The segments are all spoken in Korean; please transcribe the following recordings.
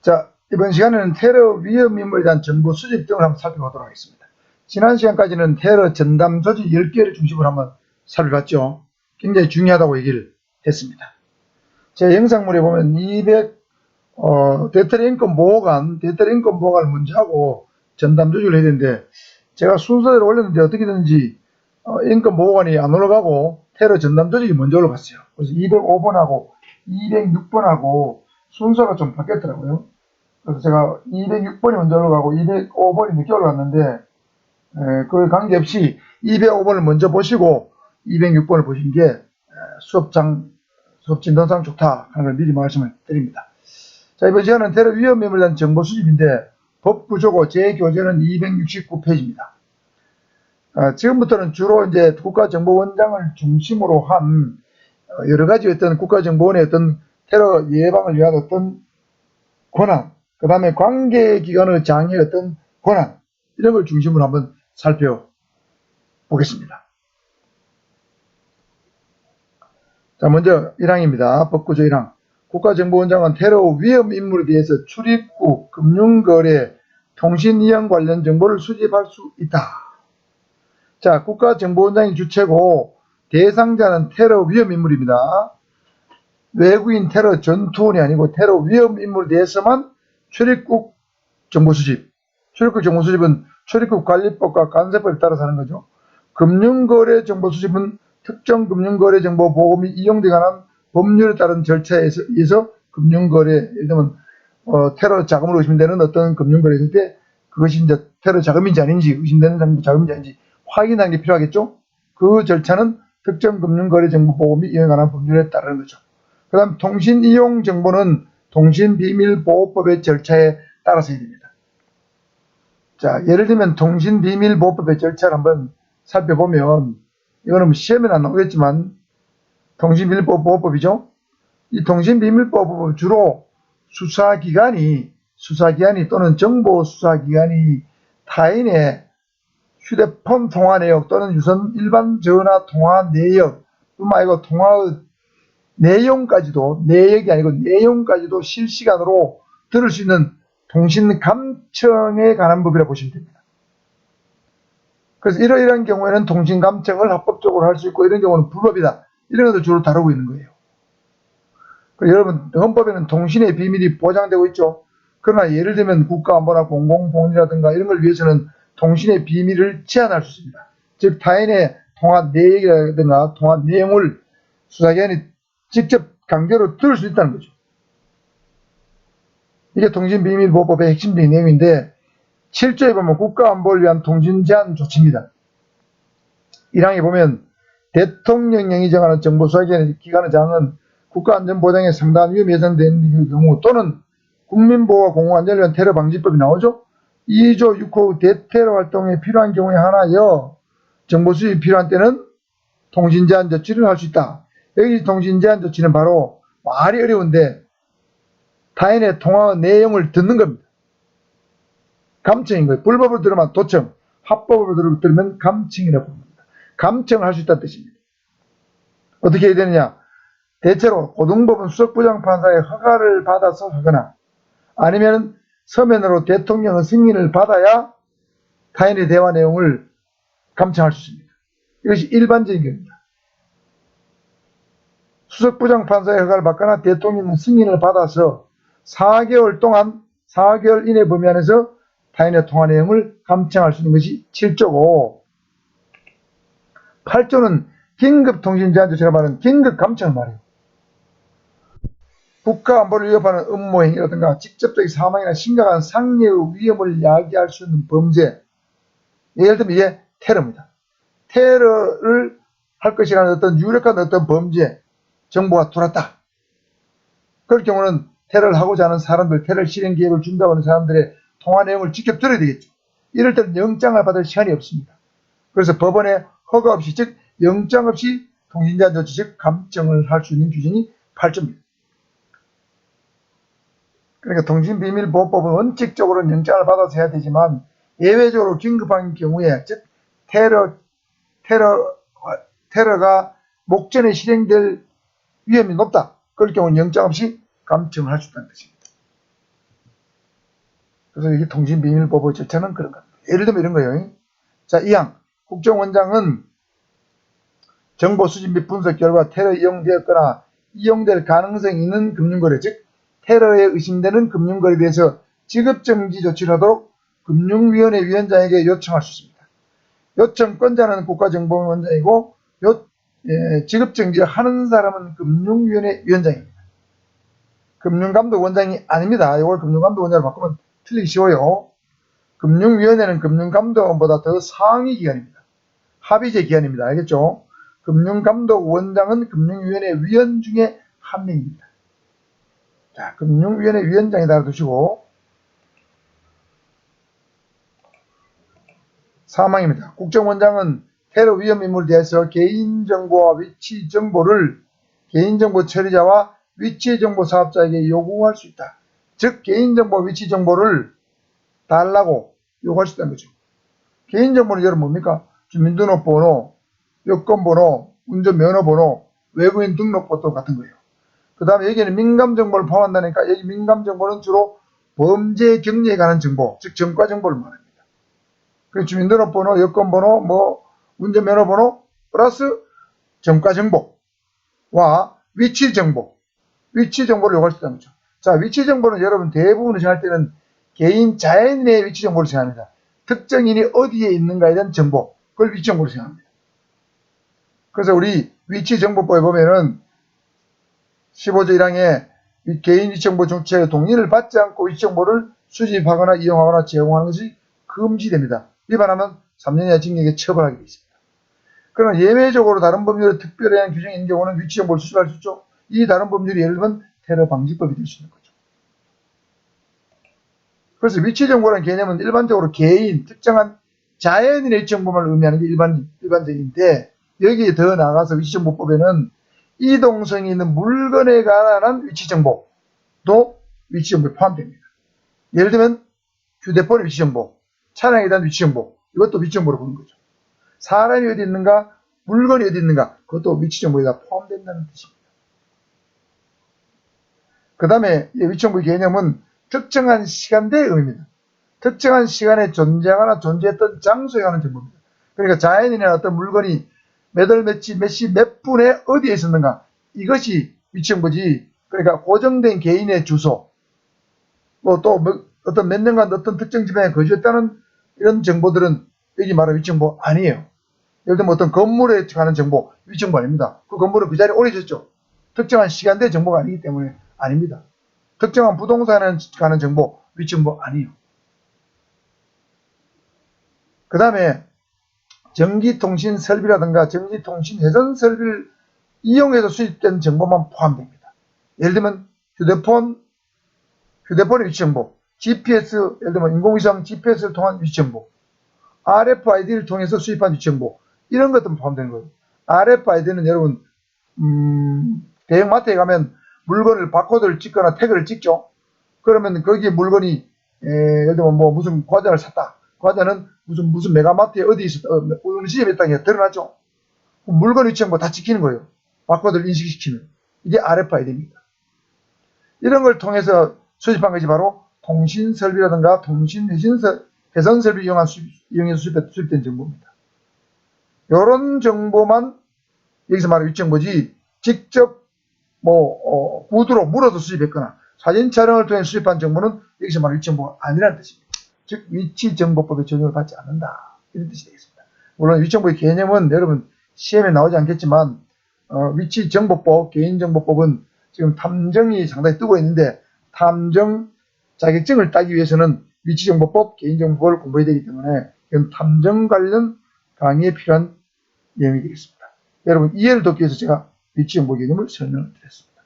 자, 이번 시간에는 테러 위험 인물에 대한 정보 수집 등을 한번 살펴보도록 하겠습니다. 지난 시간까지는 테러 전담 조직 10개를 중심으로 한번 살펴봤죠. 굉장히 중요하다고 얘기를 했습니다. 제 영상물에 보면 대테러 인권 보호관을 먼저 하고 전담 조직을 해야 되는데, 제가 순서대로 올렸는데 어떻게든지 인권 보호관이 안 올라가고 테러 전담 조직이 먼저 올라갔어요. 그래서 205번하고 206번하고 순서가 좀 바뀌었더라고요. 그래서 제가 206번이 먼저 올라가고 205번이 늦게 올라갔는데, 그 관계없이 205번을 먼저 보시고 206번을 보신 게 수업 진도상 좋다 하는 걸 미리 말씀을 드립니다. 자, 이번 시간은 테러 위험 인물에 대한 정보 수집인데, 법구조고 제 교재는 269페이지입니다. 지금부터는 주로 이제 국가정보원장을 중심으로 한 여러 가지 어떤 국가정보원의 어떤 테러 예방을 위한 어떤 권한, 그 다음에 관계기관의 장의 어떤 권한, 이런 걸 중심으로 한번 살펴보겠습니다. 자, 먼저 1항입니다. 법구조 1항. 국가정보원장은 테러 위험 인물에 대해서 출입국, 금융거래, 통신이용 관련 정보를 수집할 수 있다. 자, 국가정보원장이 주체고 대상자는 테러 위험 인물입니다. 외국인 테러 전투원이 아니고 테러 위험 인물에 대해서만 출입국 정보 수집. 출입국 정보 수집은 출입국 관리법과 관세법에 따라서 하는 거죠. 금융거래 정보 수집은 특정 금융거래 정보 보호 및 이용에 관한 법률에 따른 절차에 의해서 금융거래, 예를 들면 테러 자금으로 의심되는 어떤 금융거래 있을 때 그것이 이제 테러 자금인지 아닌지, 의심되는 자금인지 아닌지 확인하는 게 필요하겠죠. 그 절차는 특정 금융거래 정보 보호 및 이용에 관한 법률에 따르는 거죠. 그 다음 통신 이용 정보는 통신비밀보호법의 절차에 따라서 해야 됩니다. 자, 예를 들면 통신비밀보호법의 절차를 한번 살펴보면, 이거는 시험에는 안 나오겠지만 통신비밀보호법이죠. 이 통신비밀보호법은 주로 수사기관이 또는 정보수사기관이 타인의 휴대폰 통화 내역 또는 유선 일반 전화 통화 내역 뿐만 아니고 통화의 내용까지도, 내역이 아니고 내용까지도 실시간으로 들을 수 있는 통신감청에 관한 법이라고 보시면 됩니다. 그래서 이러이러한 경우에는 통신감청을 합법적으로 할 수 있고, 이런 경우는 불법이다, 이런 것을 주로 다루고 있는 거예요. 그리고 여러분, 헌법에는 통신의 비밀이 보장되고 있죠. 그러나 예를 들면 국가안보나 공공복리라든가 이런 걸 위해서는 통신의 비밀을 제한할 수 있습니다. 즉 타인의 통화 내역이라든가 통화 내용을 수사기관이 직접 강제로 들을 수 있다는 거죠. 이게 통신비밀보호법의 핵심적인 내용인데, 7조에 보면 국가안보를 위한 통신 제한 조치입니다. 1항에 보면 대통령령이 정하는 정보수사기관의 장은 국가안전보장에 상당한 위험이 예상되는 경우 또는 국민보호와 공공안전을 위한 테러방지법이 나오죠. 2조 6호 대테러 활동에 필요한 경우에 하나여 정보수집이 필요한 때는 통신제한 조치를 할 수 있다. 여기 통신제한 조치는 바로 말이 어려운데 타인의 통화 내용을 듣는 겁니다. 감청인 거예요. 불법으로 들으면 도청, 합법으로 들으면 감청이라고 합니다. 감청을 할 수 있다는 뜻입니다. 어떻게 해야 되느냐? 대체로 고등법원 수석부장판사의 허가를 받아서 하거나 아니면 서면으로 대통령의 승인을 받아야 타인의 대화 내용을 감청할 수 있습니다. 이것이 일반적인 경우입니다. 수석부장판사의 허가를 받거나 대통령의 승인을 받아서 4개월 이내 범위 안에서 타인의 통화 내용을 감청할 수 있는 것이 7조고, 8조는 긴급통신제한 조치가 말하는 긴급감청을 말해요. 국가안보를 위협하는 음모행위라든가 직접적인 사망이나 심각한 상해의 위험을 야기할 수 있는 범죄, 예를 들면 이게 테러입니다. 테러를 할 것이라는 어떤 유력한 어떤 범죄 정보가 들어왔다. 그럴 경우는 테러를 하고자 하는 사람들, 테러 실행 계획을 준다고 하는 사람들의 통화 내용을 직접 들어야 되겠죠. 이럴 때는 영장을 받을 시간이 없습니다. 그래서 법원의 허가 없이, 즉 영장 없이 통신제한 조치, 즉 감청을 할 수 있는 규정이 8조입니다. 그러니까 통신비밀보호법은 원칙적으로는 영장을 받아서 해야 되지만 예외적으로 긴급한 경우에, 즉 테러가 목전에 실행될 위험이 높다, 그럴 경우는 영장 없이 감청을 할 수 있다는 것입니다. 그래서 이게 통신비밀보호 절차는 그런 겁니다. 예를 들면 이런 거예요. 자, 2항. 국정원장은 정보 수집 및 분석 결과 테러 이용되었거나 이용될 가능성이 있는 금융거래, 즉 테러에 의심되는 금융거래에 대해서 지급정지 조치를 하도록 금융위원회 위원장에게 요청할 수 있습니다. 요청권자는 국가정보원장이고 지급정지를 하는 사람은 금융위원회 위원장입니다. 금융감독원장이 아닙니다. 이걸 금융감독원장으로 바꾸면 틀리기 쉬워요. 금융위원회는 금융감독원보다 더 상위 기관입니다. 합의제 기관입니다. 알겠죠? 금융감독원장은 금융위원회 위원 중에 한 명입니다. 자, 금융위원회 위원장에다 알아두시고 3항입니다. 국정원장은 테러 위험 인물에 대해서 개인정보와 위치정보를 개인정보 처리자와 위치정보 사업자에게 요구할 수 있다. 즉 개인정보 위치정보를 달라고 요구할 수 있다는 거죠. 개인정보는 여러분 뭡니까? 주민등록번호, 여권번호, 운전면허번호, 외국인 등록번호 같은 거예요. 그 다음에 여기는 민감정보를 포함한다니까 여기 민감정보는 주로 범죄 경리에 관한 정보, 즉 정과정보를 말합니다. 그 주민등록번호, 여권번호, 운전면허번호 플러스 정과정보와 위치정보를 요구할 수 있다는 거죠. 자, 위치정보는 여러분 대부분 정할 때는 개인 자연인의 위치정보를 정합니다. 특정인이 어디에 있는가에 대한 정보, 그걸 위치정보로 정합니다. 그래서 우리 위치정보법에 보면은 15조 1항에 개인 위치정보 정치의 동의를 받지 않고 위치정보를 수집하거나 이용하거나 제공하는 것이 금지됩니다. 위반하면 3년 이하 징역에 처벌하게 되어 있습니다. 그러나 예외적으로 다른 법률의 특별한 규정이 있는 경우는 위치정보를 수집할 수 있죠. 이 다른 법률이 예를 들면 테러방지법이 될 수 있는 거죠. 그래서 위치정보라는 개념은 일반적으로 개인, 특정한 자연인의 위치정보만 의미하는 게 일반적인데 여기에 더 나아가서 위치정보법에는 이동성이 있는 물건에 관한 위치정보도 위치정보에 포함됩니다. 예를 들면 휴대폰의 위치정보, 차량에 대한 위치정보, 이것도 위치정보로 보는 거죠. 사람이 어디 있는가, 물건이 어디 있는가, 그것도 위치정보에 다 포함된다는 뜻입니다. 그 다음에 위치정보의 개념은 특정한 시간대의 의미입니다. 특정한 시간에 존재하거나 존재했던 장소에 관한 정보입니다. 그러니까 자연인이나 어떤 물건이 몇 월 며칠 몇 시 몇 분에 어디에 있었는가, 이것이 위치정보지. 그러니까 고정된 개인의 주소, 또 어떤 몇 년간 어떤 특정 지방에 거주했다는 이런 정보들은 여기 말하는 위치정보 아니에요. 예를 들면 어떤 건물에 관한 정보, 위치정보 아닙니다. 그 건물은 그 자리에 오래 있었죠. 특정한 시간대 정보가 아니기 때문에 아닙니다. 특정한 부동산에 관한 정보, 위치정보 아니에요. 그 다음에 전기통신 설비라든가 전기통신 회전 설비를 이용해서 수집된 정보만 포함됩니다. 예를 들면 휴대폰의 위치정보, GPS, 예를 들면 인공위성 GPS를 통한 위치정보, RFID를 통해서 수집한 위치정보, 이런 것들은 포함되는 거예요. RFID는 여러분 대형마트에 가면 물건을 바코드를 찍거나 태그를 찍죠. 그러면 거기에 물건이 예를 들면 무슨 과자를 샀다. 과자는 무슨 메가마트에 어디 있었다, 어느 시점에 있다는 게 드러나죠. 물건 위치정보 다 찍히는 거예요. 바코드를 인식시키는. 이게 RFID입니다. 이런 걸 통해서 수집한 것이 바로 통신설비라든가 회선설비 이용해서 수집된 정보입니다. 이런 정보만 여기서 말하는 위치정보지, 직접 구두로 물어서 수집했거나 사진 촬영을 통해 수집한 정보는 여기서 말하는 위치정보가 아니라는 뜻입니다. 즉 위치정보법에 적용을 받지 않는다, 이런 뜻이 되겠습니다. 물론 위치정보의 개념은 여러분 시험에 나오지 않겠지만 위치정보법, 개인정보법은 지금 탐정이 상당히 뜨고 있는데 탐정 자격증을 따기 위해서는 위치정보법, 개인정보법을 공부해야 되기 때문에 이건 탐정 관련 강의에 필요한 내용이 되겠습니다. 여러분 이해를 돕기 위해서 제가 위치정보 개념을 설명을 드렸습니다.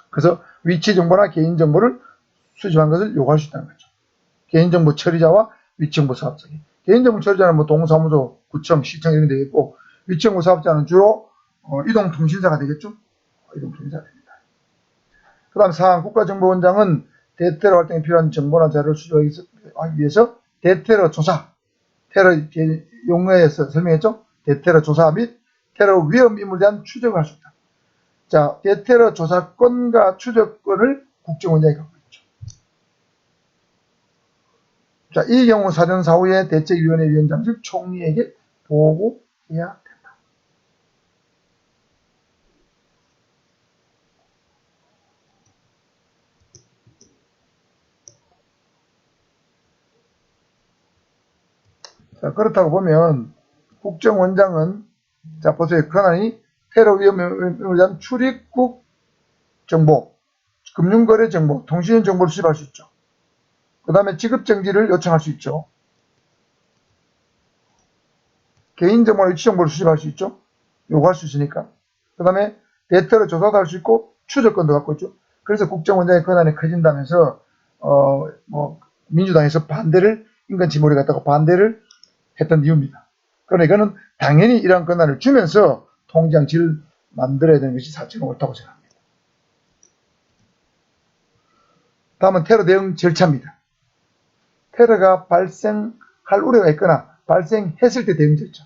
그래서 위치정보나 개인정보를 수집한 것을 요구할 수 있다는 거죠. 개인정보 처리자와 위치정보 사업자. 개인정보 처리자는 동사무소, 구청, 시청 이런 게 되겠고, 위치정보 사업자는 주로 이동통신사가 되겠죠. 이동통신사가 됩니다. 그 다음 4항 국가정보원장은 대테러 활동에 필요한 정보나 자료를 수집하기 위해서 대테러 조사, 테러 용어에서 설명했죠. 대테러 조사 및 테러 위험 인물에 대한 추적을 할 수 있다. 자, 대테러 조사권과 추적권을 국정원장이 갖고 있죠. 자, 이 경우 사전 사후에 대책위원회 위원장 즉 총리에게 보고해야 된다. 자, 그렇다고 보면 국정원장은 자 보세요. 권한이 테러 위험에 대한 출입국 정보, 금융거래 정보, 통신 정보를 수집할 수 있죠. 그 다음에 지급정지를 요청할 수 있죠. 개인정보나 위치정보를 수집할 수 있죠. 요구할 수 있으니까. 그 다음에 대테러 조사도 할 수 있고 추적권도 갖고 있죠. 그래서 국정원장의 권한이 커진다면서 민주당에서 반대를 인권침몰에 갖다가 반대를 했던 이유입니다. 그러나 이거는 당연히 이러한 권한을 주면서 통장지를 만들어야 되는 것이 사실은 옳다고 생각합니다. 다음은 테러 대응 절차입니다. 테러가 발생할 우려가 있거나 발생했을 때 대응 절차.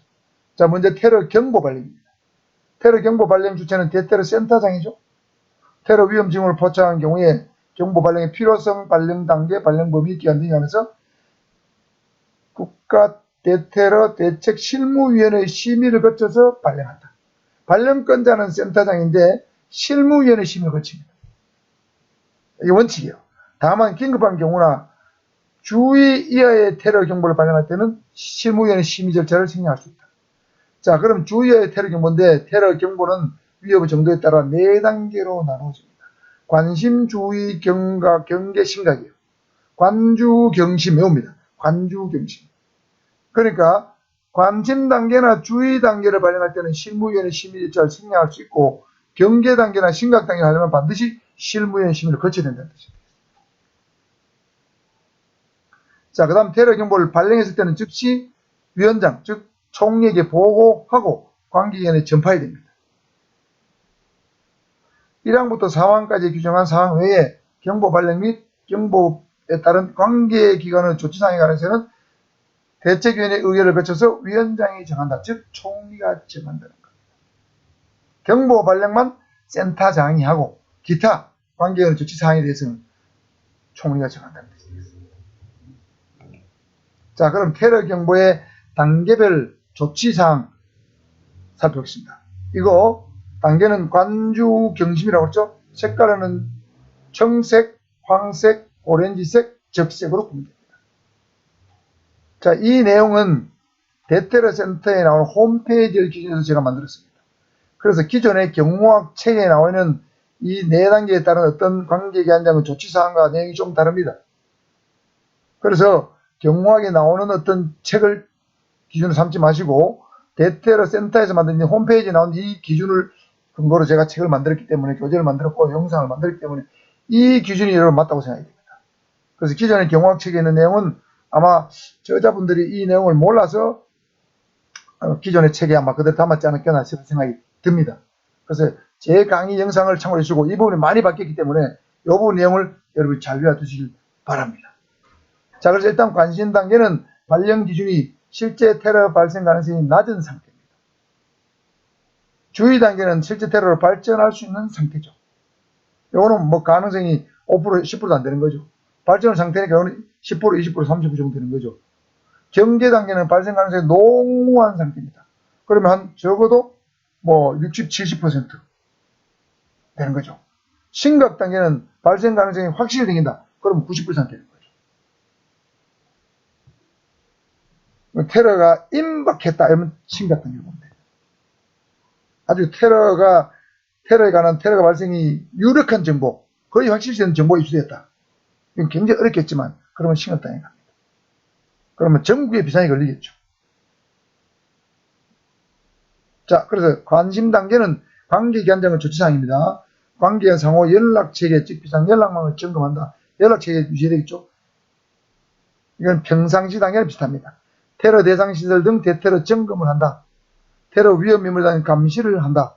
자, 먼저 테러 경보 발령입니다. 테러 경보 발령 주체는 대테러 센터장이죠. 테러 위험 징후를 포착한 경우에 경보 발령의 필요성, 발령 단계, 발령 범위, 기한 등에 관해서 국가 대테러 대책 실무위원회 심의를 거쳐서 발령한다. 발령권자는 센터장인데 실무위원회 심의를 거칩니다. 이게 원칙이에요. 다만 긴급한 경우나 주의 이하의 테러 경보를 발령할 때는 실무위원회 심의 절차를 생략할 수 있다. 자, 그럼 주의 이하의 테러 경보인데 테러 경보는 위협의 정도에 따라 4단계로 나누어집니다. 관심, 주의, 경각, 경계, 심각이에요. 관주, 경심 외웁니다. 관주, 경심. 그러니까 관심 단계나 주의 단계를 발령할 때는 실무위원회 심의 절차를 생략할 수 있고 경계 단계나 심각 단계를 하려면 반드시 실무위원회 심의를 거쳐야 된다는 뜻입니다. 자, 그 다음 테러 경보를 발령했을 때는 즉시 위원장, 즉 총리에게 보고하고 관계기관에 전파해야 됩니다. 1항부터 4항까지 규정한 사항 외에 경보 발령 및 경보에 따른 관계기관의 조치사항에 관해서는 대책위원회 의결을 거쳐서 위원장이 정한다. 즉 총리가 정한다는 겁니다. 경보 발령만 센터장이 하고 기타 관계기관의 조치사항에 대해서는 총리가 정한다는 뜻입니다. 자, 그럼 테러 경보의 단계별 조치사항 살펴보겠습니다. 이거 단계는 관주 경심이라고 했죠. 색깔은 청색, 황색, 오렌지색, 적색으로 보면 됩니다. 자, 이 내용은 대테러 센터에 나오는 홈페이지를 기준으로 제가 만들었습니다. 그래서 기존의 경무학 책에 나와 있는 이 4단계에 따른 어떤 관계기관장의 조치사항과 내용이 좀 다릅니다. 그래서 경무학에 나오는 어떤 책을 기준으로 삼지 마시고 대테러 센터에서 만든 홈페이지에 나온 이 기준을 근거로 제가 책을 만들었기 때문에 교재를 만들었고 영상을 만들었기 때문에 이 기준이 여러분 맞다고 생각이 됩니다. 그래서 기존의 경무학 책에 있는 내용은 아마 저자분들이 이 내용을 몰라서 기존의 책에 아마 그대로 담았지 않았겠나 싶은 생각이 듭니다. 그래서 제 강의 영상을 참고해 주시고 이 부분이 많이 바뀌었기 때문에 이 부분 내용을 여러분이 잘 외워두시길 바랍니다. 자, 그래서 일단 관심 단계는 발령 기준이 실제 테러 발생 가능성이 낮은 상태입니다. 주의 단계는 실제 테러로 발전할 수 있는 상태죠. 이거는 뭐 가능성이 5%, 10%도 안 되는 거죠. 발전한 상태니까 이거는 10%, 20%, 30% 정도 되는 거죠. 경계 단계는 발생 가능성이 농후한 상태입니다. 그러면 한 적어도 뭐 60, 70% 되는 거죠. 심각 단계는 발생 가능성이 확실히 생긴다. 그러면 90% 되는 거죠. 테러가 임박했다. 이러면 심각 단계로 보면 돼요. 아주 테러에 관한 테러가 발생이 유력한 정보, 거의 확실시되는 정보가 입수됐다. 이건 굉장히 어렵겠지만 그러면 심각 단계에 갑니다. 그러면 전국에 비상이 걸리겠죠. 자, 그래서 관심 단계는 관계기관장의 조치사항입니다. 관계기관 상호 연락체계, 즉 비상 연락망을 점검한다. 연락체계 유지되겠죠. 이건 평상시 단계랑 비슷합니다. 테러 대상 시설 등 대테러 점검을 한다. 테러 위험 인물에 대한 감시를 한다.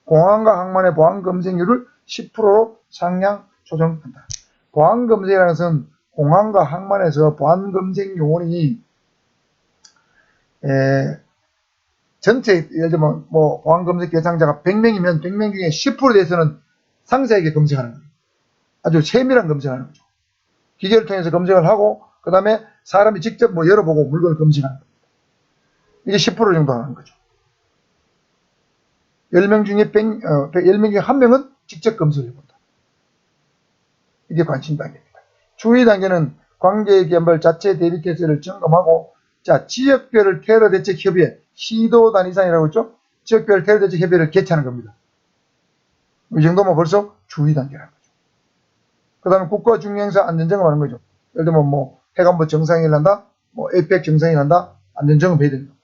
공항과 항만의 보안 검색률을 10%로 상향 조정한다. 보안 검색이라는 것은 공항과 항만에서 보안 검색 요원이 전체 예를 들면 뭐 보안 검색 대상자가 100명이면 100명 중에 10%에 대해서는 상세하게 검색하는 거예요. 아주 세밀한 검색을 하는 거죠. 기계를 통해서 검색을 하고 그 다음에 사람이 직접 뭐 열어보고 물건을 검증하는 겁니다. 이게 10% 정도 하는 거죠. 10명 중에 10명 중에 1명은 직접 검수를 해본다. 이게 관심 단계입니다. 주의 단계는 관계기업별 자체 대비 태세를 점검하고, 자, 지역별 테러 대책 협의회, 시도단 이상이라고 했죠? 지역별 테러 대책 협의회를 개최하는 겁니다. 이 정도면 벌써 주의 단계라는 거죠. 그 다음에 국가 중요행사 안전점검 하는 거죠. 예를 들면 뭐 해관부 정상이 일난다, 뭐 에이펙 정상이 일난다, 안전점검 해야 됩니다.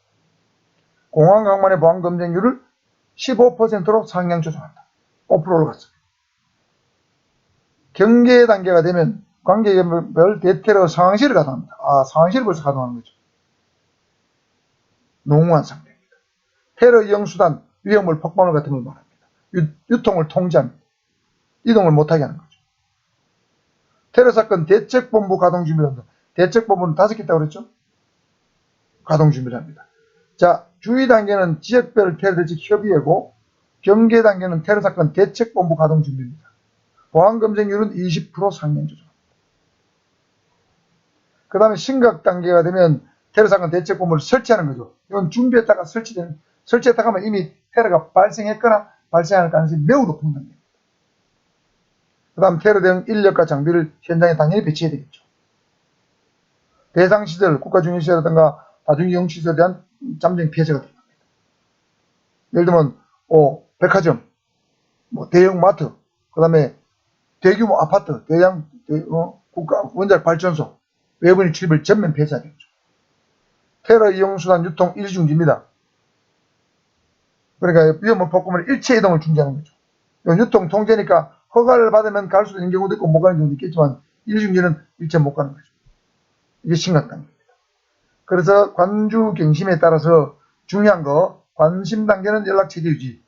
공항 강만의 보안 검증률을 15%로 상향 조정한다. 5% 올라갔어요. 경계 단계가 되면 관계별 대테러 상황실을 가동합니다. 아, 상황실을 벌써 가동하는 거죠. 농후한 상태입니다. 테러 이용수단, 위험물, 폭발물 같은 걸 말합니다. 유통을 통제합니다. 이동을 못하게 하는 거죠. 테러사건 대책본부 가동 준비를 합니다. 대책본부는 5개 있다고 그랬죠? 가동 준비를 합니다. 자, 주의 단계는 지역별 테러 대책 협의회고, 경계 단계는 테러사건 대책본부 가동 준비입니다. 보안 검증률은 20% 상향 조정. 그 다음에 심각 단계가 되면 테러사건 대책본부를 설치하는 거죠. 이건 준비했다가 설치했다가 하면 이미 테러가 발생했거나 발생할 가능성이 매우 높은 단계입니다. 그 다음 테러 대응 인력과 장비를 현장에 당연히 배치해야 되겠죠. 대상시설, 국가중요시설이라든가 다중이용시설에 대한 잠정 폐쇄가 들어갑니다. 예를 들면 백화점, 뭐 대형 마트, 그 다음에 대규모 아파트, 국가 원자력 발전소, 외부인 출입을 전면 폐쇄하겠죠. 테러 이용수단 유통 일중지입니다. 그러니까 위험물 폭발물 일체 이동을 중지하는 거죠. 유통 통제니까 허가를 받으면 갈 수 있는 경우도 있고 못 가는 경우도 있겠지만 일중지는 일체 못 가는 거죠. 이게 심각 단계입니다. 그래서 관주 경심에 따라서 중요한 거, 관심 단계는 연락체계 유지,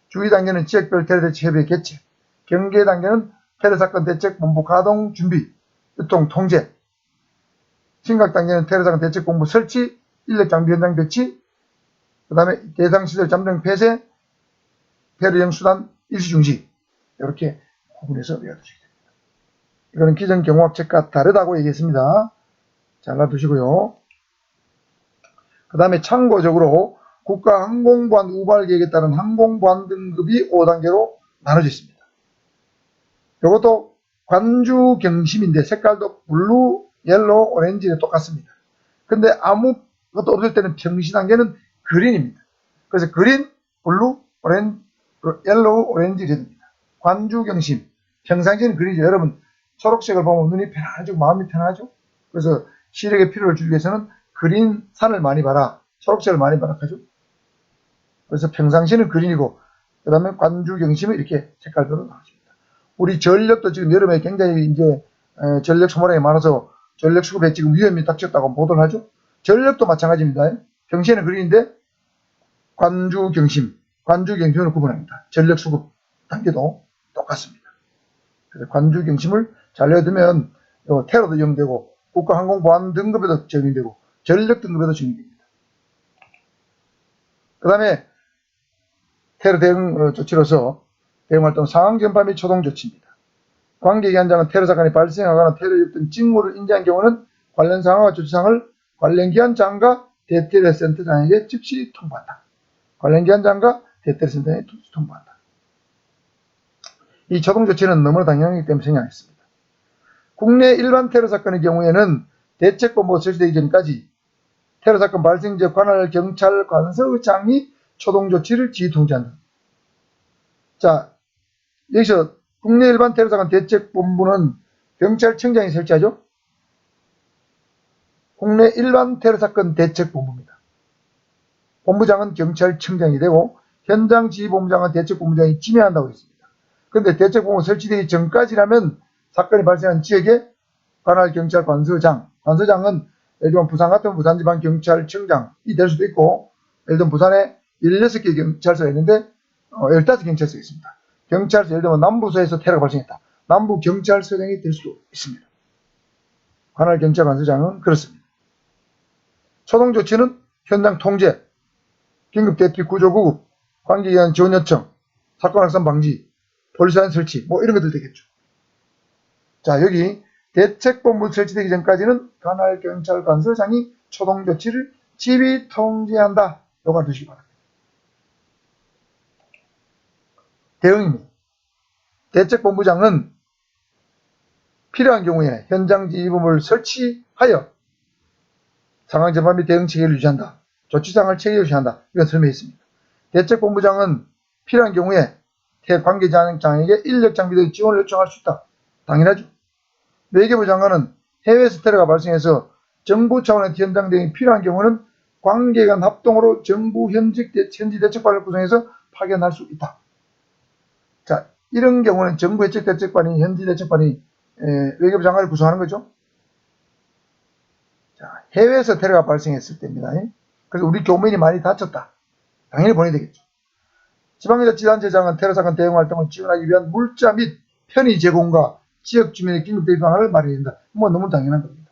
주의 단계는 지역별 테러 대책 협의회 개최, 경계 단계는 테러사건 대책본부 가동 준비, 유통 통제, 심각 단계는 테러사건 대책본부 설치, 인력 장비 현장 배치, 그 다음에 대상시설 잠정 폐쇄, 테러형 수단 일시중지, 이렇게 구분해서 외워두시기 됩니다. 이거는 기존 경호학책과 다르다고 얘기했습니다. 잘 놔두시고요. 그 다음에 참고적으로 국가항공보안 우발계획에 따른 항공보안 등급이 5단계로 나눠져 있습니다. 이것도 관주 경심인데 색깔도 블루, 옐로우, 오렌지가 똑같습니다. 근데 아무것도 없을 때는 평시 단계는 그린입니다. 그래서 그린, 블루, 옐로우, 오렌지 됩니다. 관주 경심, 평상시에는 그린이죠. 여러분 초록색을 보면 눈이 편하죠, 마음이 편하죠. 그래서 시력의 피로를 주기 위해서는 그린 산을 많이 봐라, 초록색을 많이 봐라 하죠. 그래서 평상시는 그린이고, 그 다음에 관주 경심은 이렇게 색깔별로 나와집니다. 우리 전력도 지금 여름에 굉장히 이제 전력 소모량이 많아서 전력 수급에 지금 위험이 닥쳤다고 보도를 하죠. 전력도 마찬가지입니다. 평시에는 그린인데 관주 경심을 구분합니다. 전력 수급 단계도 똑같습니다. 그래서 관주 경심을 잘 외워두면 테러도 적용되고 국가항공보안 등급에도 적용되고 전력 등급에도 적용됩니다. 그 다음에 테러 대응 조치로서 대응활동 상황전파 및 초동 조치입니다. 관계기관장은 테러 사건이 발생하거나 테러에 어떤 징후를 인지한 경우는 관련 상황과 조치사항을 관련기관장과 대테러센터장에게 즉시 통보한다. 관련기관장과 대테러센터장에게 즉시 통보한다. 이 초동 조치는 너무나 당연하기 때문에 생략했습니다. 국내 일반 테러 사건의 경우에는 대책본부 설치되기 전까지 테러 사건 발생 지역 관할 경찰 관서장이 초동 조치를 지휘 통제한다. 자, 여기서 국내 일반 테러 사건 대책본부는 경찰청장이 설치하죠. 국내 일반 테러 사건 대책본부입니다. 본부장은 경찰청장이 되고 현장 지휘본부장은 대책본부장이 지명한다고 했습니다. 그런데 대책본부 설치되기 전까지라면 사건이 발생한 지역에 관할 경찰 관서장은 예를 들면 부산 같은 부산지방경찰청장이 될 수도 있고, 예를 들면 부산에 16개 경찰서가 있는데 15개 경찰서가 있습니다. 경찰서, 예를 들면 남부서에서 테러가 발생했다. 남부경찰서장이 될 수도 있습니다. 관할 경찰관서장은 그렇습니다. 초동 조치는 현장 통제, 긴급 대피 구조 구급, 관계기관 지원 요청, 사건 확산 방지, 폴리사인 설치, 뭐 이런 것들 되겠죠. 자, 여기 대책본부 설치되기 전까지는 관할 경찰관서장이 초동 조치를 지휘 통제한다. 요거 알아두시기 바랍니다. 대응입니다. 대책본부장은 필요한 경우에 현장 지휘본부를 설치하여 상황 전반 및 대응 체계를 유지한다. 조치사항을 체계를 유지한다. 이건 설명해 있습니다. 대책본부장은 필요한 경우에 관계장에게 인력 장비 등 지원을 요청할 수 있다. 당연하죠. 외교부 장관은 해외에서 테러가 발생해서 정부 차원의 현장 대응이 필요한 경우는 관계간 합동으로 정부 현지 대책반을 구성해서 파견할 수 있다. 자, 이런 경우는 정부 대책반이 현지 대책반이 외교부 장관을 구성하는 거죠. 자, 해외에서 테러가 발생했을 때입니다. 그래서 우리 교민이 많이 다쳤다. 당연히 보내야 되겠죠. 지방자치단체장은 테러 사건 대응 활동을 지원하기 위한 물자 및 편의 제공과 지역 주민의 긴급 대응 방안을 마련해야 된다. 뭐 너무 당연한 겁니다.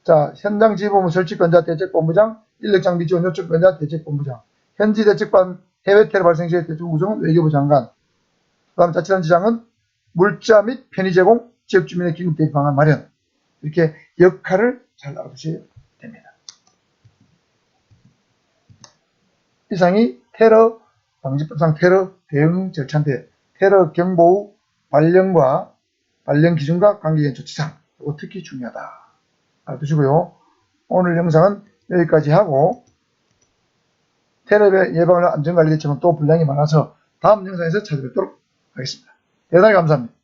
자, 현장 지휘본부 설치권자 대책본부장, 인력장비 지원 요청권자 대책본부장, 현지 대책반 해외 테러 발생 시에 대책 구성은 외교부 장관, 그 다음 자치단체장은 물자 및 편의 제공, 지역 주민의 긴급 대응 방안 마련. 이렇게 역할을 잘 알아두셔야 됩니다. 이상이 테러 방지법상 테러 대응 절차인데 테러 경보 후 발령 기준과 관계된 조치사항 이거 특히 중요하다. 알아두시고요. 오늘 영상은 여기까지 하고 테러 예방을 안전관리 대책은 또 분량이 많아서 다음 영상에서 찾아뵙도록 하겠습니다. 대단히 감사합니다.